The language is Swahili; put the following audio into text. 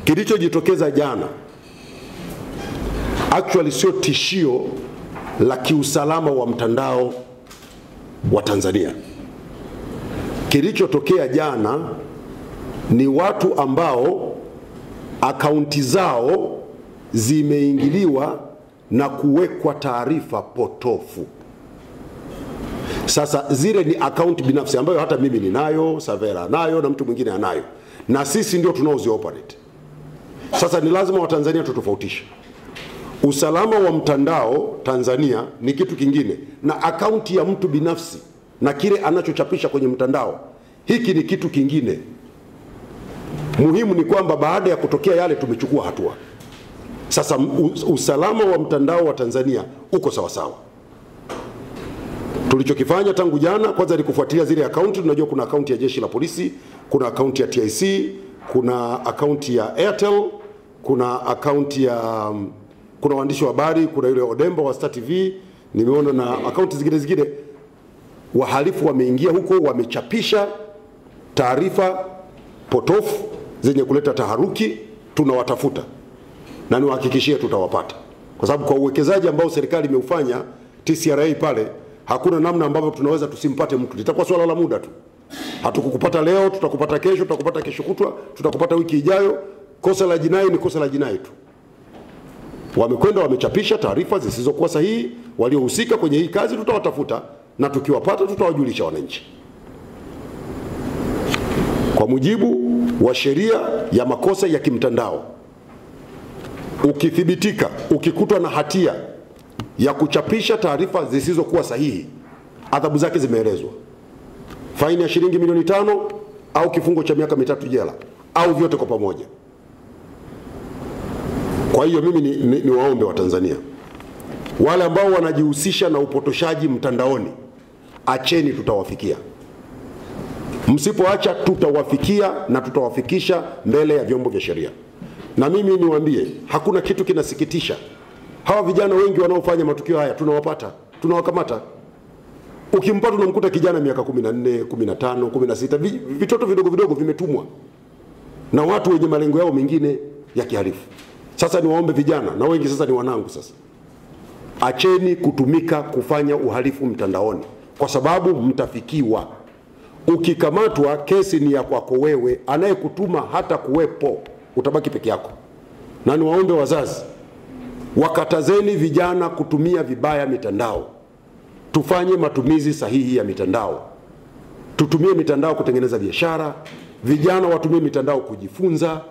Kilichojitokeza jana actually sio tishio la kiusalama wa mtandao wa Tanzania. Kilichotokea jana ni watu ambao akaunti zao zimeingiliwa na kuwekwa taarifa potofu. Sasa zile ni akaunti binafsi ambayo hata mimi ninayo, Savera nayo na mtu mwingine anayo, na sisi ndio tunaozioperate. Sasa ni lazima Watanzania tutofautishe. Usalama wa mtandao Tanzania ni kitu kingine, na akaunti ya mtu binafsi na kile anachochapisha kwenye mtandao hiki ni kitu kingine. Muhimu ni kwamba baada ya kutokea yale tumechukua hatua. Sasa usalama wa mtandao wa Tanzania uko sawa sawa. Tulichokifanya tangu jana kwanza ni kufuatilia zile akaunti. Tunajua kuna akaunti ya Jeshi la Polisi, kuna akaunti ya TIC, kuna akaunti ya Airtel, kuna akaunti ya kuna waandishi wa habari, kuna yule Odemba wa Star TV, nimeona na akaunti zingine. Wahalifu wameingia huko, wamechapisha taarifa potofu zenye kuleta taharuki. Tunawatafuta na niwahakikishie tutawapata, kwa sababu kwa uwekezaji ambao serikali imeufanya TCRA pale, hakuna namna ambavyo tunaweza tusimpate mtu. Litakuwa swala la muda tu. Hatukukupata leo, tutakupata kesho, tutakupata kesho kutwa, tutakupata wiki ijayo. Kosa la jinai ni kosa la jinai tu. Wamekwenda wamechapisha taarifa zisizokuwa sahihi, waliohusika kwenye hii kazi tutawatafuta, na tukiwapata tutawajulisha wananchi. Kwa mujibu wa sheria ya makosa ya kimtandao, ukithibitika, ukikutwa na hatia ya kuchapisha taarifa zisizokuwa sahihi, adhabu zake zimeelezwa: faini ya shilingi milioni 5 au kifungo cha miaka 3 jela au vyote kwa pamoja. Kwa hiyo mimi ni waombe wa Tanzania wale ambao wanajihusisha na upotoshaji mtandaoni, acheni, tutawafikia. Msipoacha tutawafikia na tutawafikisha mbele ya vyombo vya sheria. Na mimi niwaambie, hakuna kitu kinasikitisha. Hawa vijana wengi wanaofanya matukio haya tunawapata, tunawakamata. Ukimpata unamkuta kijana miaka 14, 15, 16, vitoto vidogo vimetumwa na watu wenye malengo yao mengine ya kihalifu. Sasa niwaombe vijana, na wengi sasa ni wanangu sasa, acheni kutumika kufanya uhalifu mtandaoni, kwa sababu mtafikiwa. Ukikamatwa, kesi ni ya kwako wewe, anayekutuma hata kuwepo, utabaki peke yako. Na niwaombe wazazi, wakatazeni vijana kutumia vibaya mitandao. Tufanye matumizi sahihi ya mitandao. Tutumie mitandao kutengeneza biashara, vijana watumie mitandao kujifunza.